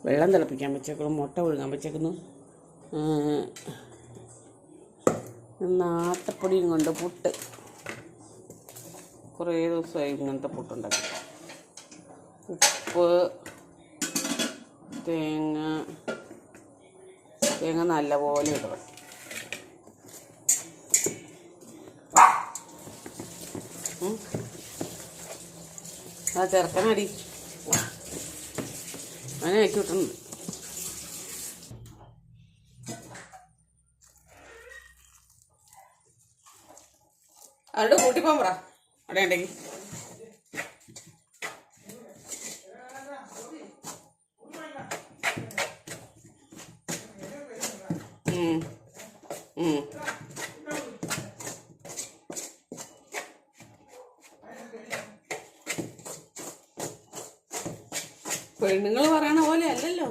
വെള്ളം തിളപ്പിക്കാൻ വെച്ചേക്കുന്നു, മുട്ട പുഴുങ്ങാൻ വെച്ചേക്കുന്നു. ആട്ടപ്പൊടിയും കൊണ്ട് പുട്ട്. കുറേ ദിവസമായി ഇങ്ങനത്തെ പുട്ടുണ്ടാക്കി. ഉപ്പ്, തേങ്ങ നല്ലപോലെ ഇടണം. ആ ചെറുക്കനടി അങ്ങനെ അയച്ചു വിട്ടുണ്ട്. അവിടെ കൂട്ടിപ്പോൻ പറ അവിടെ ഉണ്ടെങ്കിൽ. പെണ്ണുങ്ങൾ പറയണ പോലെ അല്ലല്ലോ.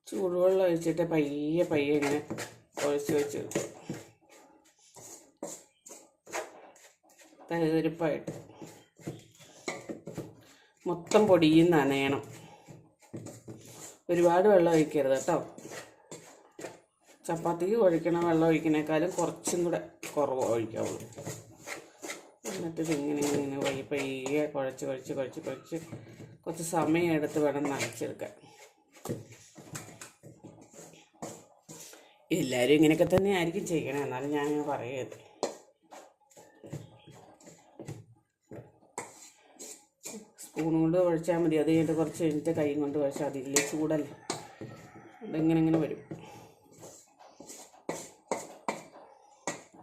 ചൂടുവെള്ളം ഒഴിച്ചിട്ട് പയ്യെ ഇങ്ങനെ ഒഴിച്ച് വെച്ച് തരിതരിപ്പായിട്ട് മൊത്തം പൊടിയും നനയണം. ഒരുപാട് വെള്ളം ഒഴിക്കരുത് കേട്ടോ. ചപ്പാത്തിക്ക് ഒഴിക്കണ വെള്ളം ഒഴിക്കണേക്കാളും കുറച്ചും കൂടെ കുറവ് ഒഴിക്കാവുള്ളൂ. എന്നിട്ട് ഇങ്ങനെ പയ്യെ കുഴച്ച് കുറച്ച് സമയം എടുത്ത് വേണം നനച്ചെടുക്കാൻ. എല്ലാവരും ഇങ്ങനെയൊക്കെ തന്നെ ആയിരിക്കും ചെയ്യണേ, എന്നാലും ഞാനിങ്ങനെ പറയരുത്. സ്പൂൺ കൊണ്ട് കുഴച്ചാൽ മതി. അത് കഴിഞ്ഞിട്ട് കുറച്ച് കഴിഞ്ഞിട്ട് കൈ കൊണ്ട് കുഴച്ചാൽ മതി. ഇല്ലേ ചൂടല്ലേ, അതിങ്ങനെ വരും.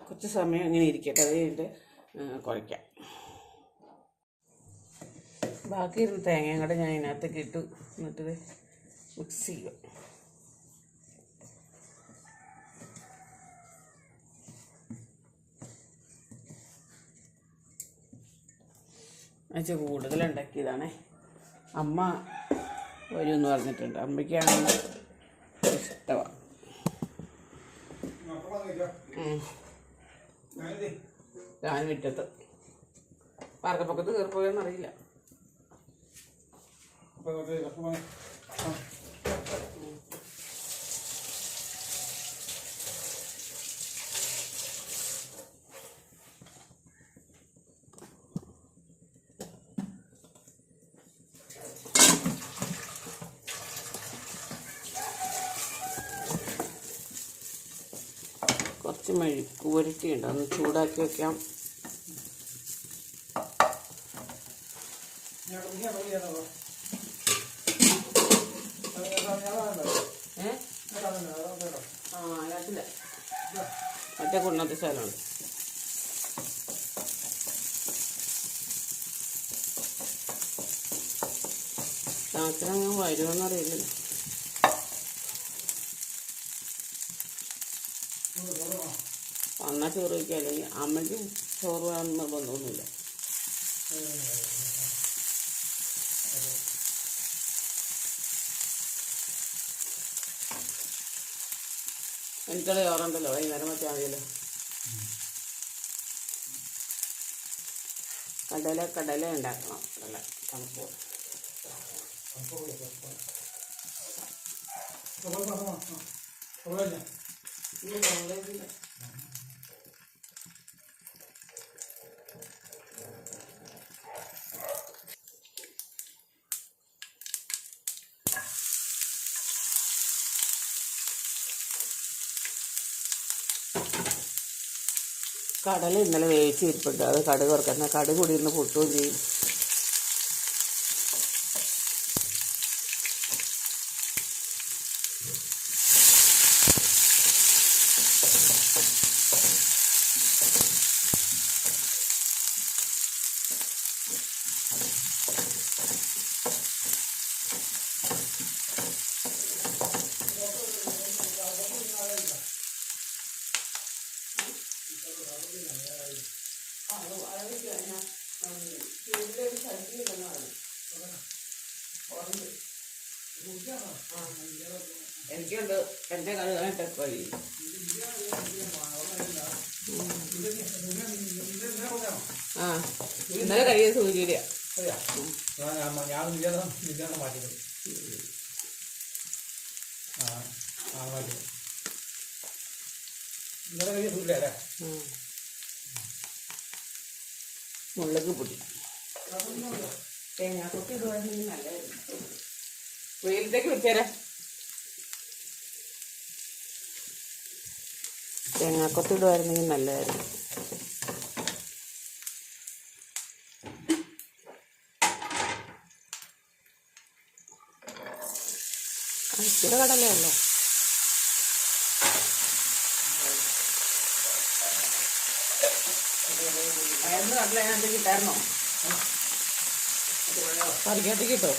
കുറച്ച് സമയം ഇങ്ങനെ ഇരിക്കട്ടെ, അത് കഴിഞ്ഞിട്ട് കുഴയ്ക്കാം. ബാക്കി ഇരുന്ന് തേങ്ങയും കൂടെ ഞാൻ ഇതിനകത്തേക്ക് ഇട്ടു. എന്നിട്ട് മിക്സ് ചെയ്യുക. എന്നുവെച്ചാൽ കൂടുതലുണ്ടാക്കിയതാണേ. അമ്മ വരുമെന്ന് പറഞ്ഞിട്ടുണ്ട്. അമ്മയ്ക്കാണ് ഇഷ്ടമാണ്. ഞാൻ മുറ്റത്ത് പാർക്കപ്പക്കത്ത് കയറിപ്പോയെന്നറിയില്ല. കുറച്ച് മെഴുക്ക് പുരട്ടിയുണ്ട്, ഒന്ന് ചൂടാക്കി വെക്കാം. അതിനകത്തില്ല, മറ്റേ കുണ്ണത്തെ സ്ഥലമുണ്ട്. ചാച്ചനങ്ങ് വരുമെന്നറിയില്ലല്ലോ. വന്നാൽ ചോറ് വയ്ക്കുക, അല്ലെങ്കിൽ അമ്മയ്ക്കും ചോറ് വേണമെന്ന് നിർബന്ധമൊന്നുമില്ല. എനിക്കുള്ള ചോറുണ്ടല്ലോ, വൈകുന്നേരം വെച്ചാൽ മതിയല്ലോ. കടല ഉണ്ടാക്കണം. തണുപ്പ് കടല ഇന്നലെ വേവിച്ച് ഇരിപ്പുണ്ട്. അത് കടുക് വറുക്കുന്ന കടുക് കൂടി ഇരുന്ന് പൊട്ടുകയും ചെയ്യും. എനിക്ക് ഇരിക്കുന്നുണ്ട് എൻ്റെ കഴുകാനായിട്ട് കഴിയും. ആ ഇന്നലെ കഴിയത് സൂര്യ മുളക് പൊടി തേങ്ങാക്കൊത്തി ഇടുവാണെങ്കിൽ നല്ലതായിരുന്നു. വെയിലത്തേക്ക് വെച്ചേരാം. തേങ്ങാക്കൊത്തി ഇടുവായിരുന്നെങ്കിൽ നല്ലതായിരുന്നു. ഇച്ചിരി കടലേ ഉള്ളൂ. കടല അതിനകത്ത് കിട്ടായിരുന്നോ? കറിക്കകത്ത് കിട്ടോ?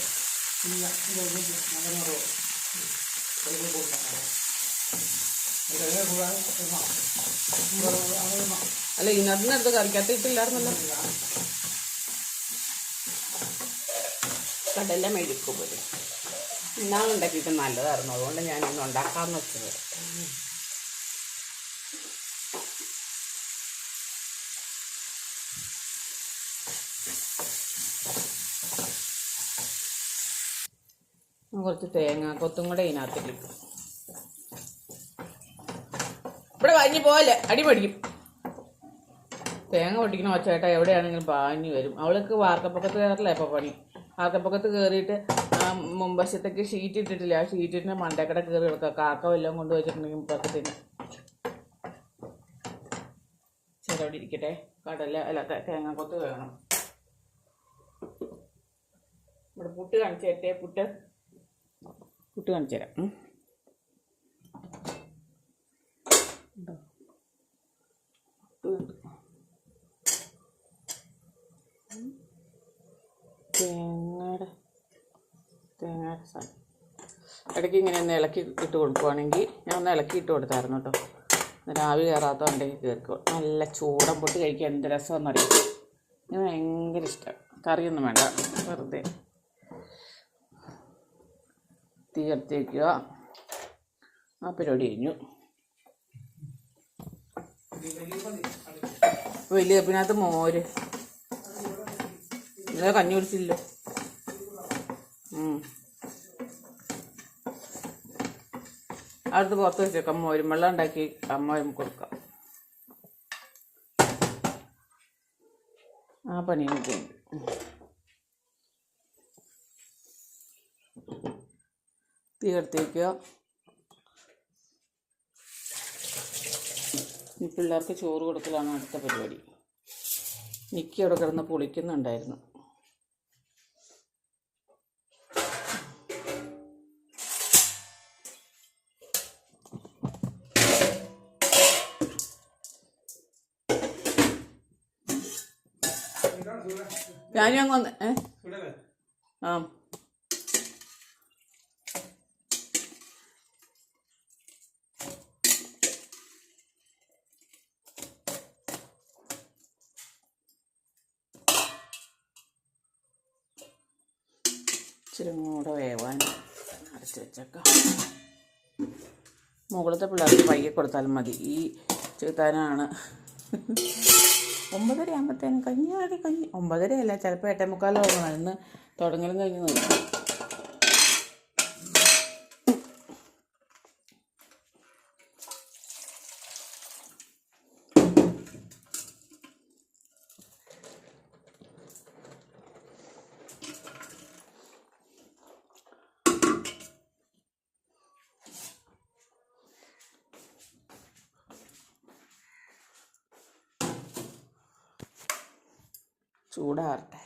അല്ല ഇതിനകത്ത് കറിക്കകത്ത് കിട്ടില്ലായിരുന്നല്ലോ. കടല മെഴുക്ക് പോലെ ഇന്നാളുണ്ടാക്കിയിട്ട് നല്ലതായിരുന്നു. അതുകൊണ്ട് ഞാനിന്ന് ഉണ്ടാക്കാമെന്ന് വെച്ചത്. കുറച്ച് തേങ്ങാക്കൊത്തും കൂടെ ഇതിനകത്തേക്ക് ഇട്ടു. ഇവിടെ വാങ്ങി പോകല്ലേ, അടി പഠിക്കും. തേങ്ങ പൊട്ടിക്കണ ഒച്ചേട്ടാ എവിടെയാണെങ്കിലും പാഞ്ഞു വരും. അവൾക്ക് വാർക്കപ്പക്കത്ത് കയറില്ല ഇപ്പോൾ പണി. വാർക്കപ്പക്കത്ത് കയറിയിട്ട് മുമ്പശത്തേക്ക് ഷീറ്റ് ഇട്ടിട്ടില്ല. ആ ഷീറ്റിൻ്റെ മണ്ടക്കട കയറി കിടക്കുക. കാക്ക വല്ലതും കൊണ്ട് വെച്ചിട്ടുണ്ടെങ്കിൽ പക്കത്തിന് ചിലവിടെ ഇരിക്കട്ടെ. കടല അല്ല തേങ്ങാക്കൊത്ത് വേണം. ഇവിടെ പുട്ട് കാണിച്ചു തരട്ടെ. പുട്ട് കാണിച്ചു തരാം. തേങ്ങയുടെ സാധനം ഇടയ്ക്ക് ഇങ്ങനെ ഒന്ന് ഇളക്കി ഇട്ട് കൊടുക്കുവാണെങ്കിൽ ഞാൻ ഒന്ന് ഇളക്കി ഇട്ട് കൊടുത്തായിരുന്നു കേട്ടോ. രാവി കയറാത്തതുണ്ടെങ്കിൽ കയറിക്കോളും. നല്ല ചൂടൻ പൊട്ട് കഴിക്കാൻ എന്ത് രസമെന്നറിയാം. എനിക്ക് ഭയങ്കര ഇഷ്ടമാണ്. കറിയൊന്നും വേണ്ട, വെറുതെ തീ കത്തി വയ്ക്കുക. ആ പരിപാടി കഴിഞ്ഞു. വലിയ കപ്പിനകത്ത് മോര്. ഇന്നലെ കഞ്ഞി കുടിച്ചില്ലോ. അടുത്ത് പുറത്ത് വെച്ചേക്കാം. മോരും വെള്ളം ഉണ്ടാക്കി അമ്മ കൊടുക്കാം. ആ പണിയൊക്കെ ഉണ്ട്. തീ കെടുത്തി വയ്ക്കുക. ഈ പിള്ളേർക്ക് ചോറ് കൊടുക്കലാണ് അടുത്ത പരിപാടി. നിക്കി അവിടെ കിടന്ന് പൊളിക്കുന്നുണ്ടായിരുന്നു. ഞാനും അങ്ങ് വന്ന് ആ ഇച്ചിരി കൂടെ വേവാൻ അടച്ച് വെച്ചേക്കാം. മുകളിലത്തെ പിള്ളേർക്ക് പയ്യെ കൊടുത്താലും മതി. ഈ ചെറുത്താനാണ് 9:30 ആകുമ്പോഴത്തേനും കഞ്ഞി 9:30 അല്ല, ചിലപ്പോൾ 8:45 ആകുമ്പോൾ ഇന്ന് തുടങ്ങലും കഴിഞ്ഞ് നോക്കും. ചൂടാറട്ടെ.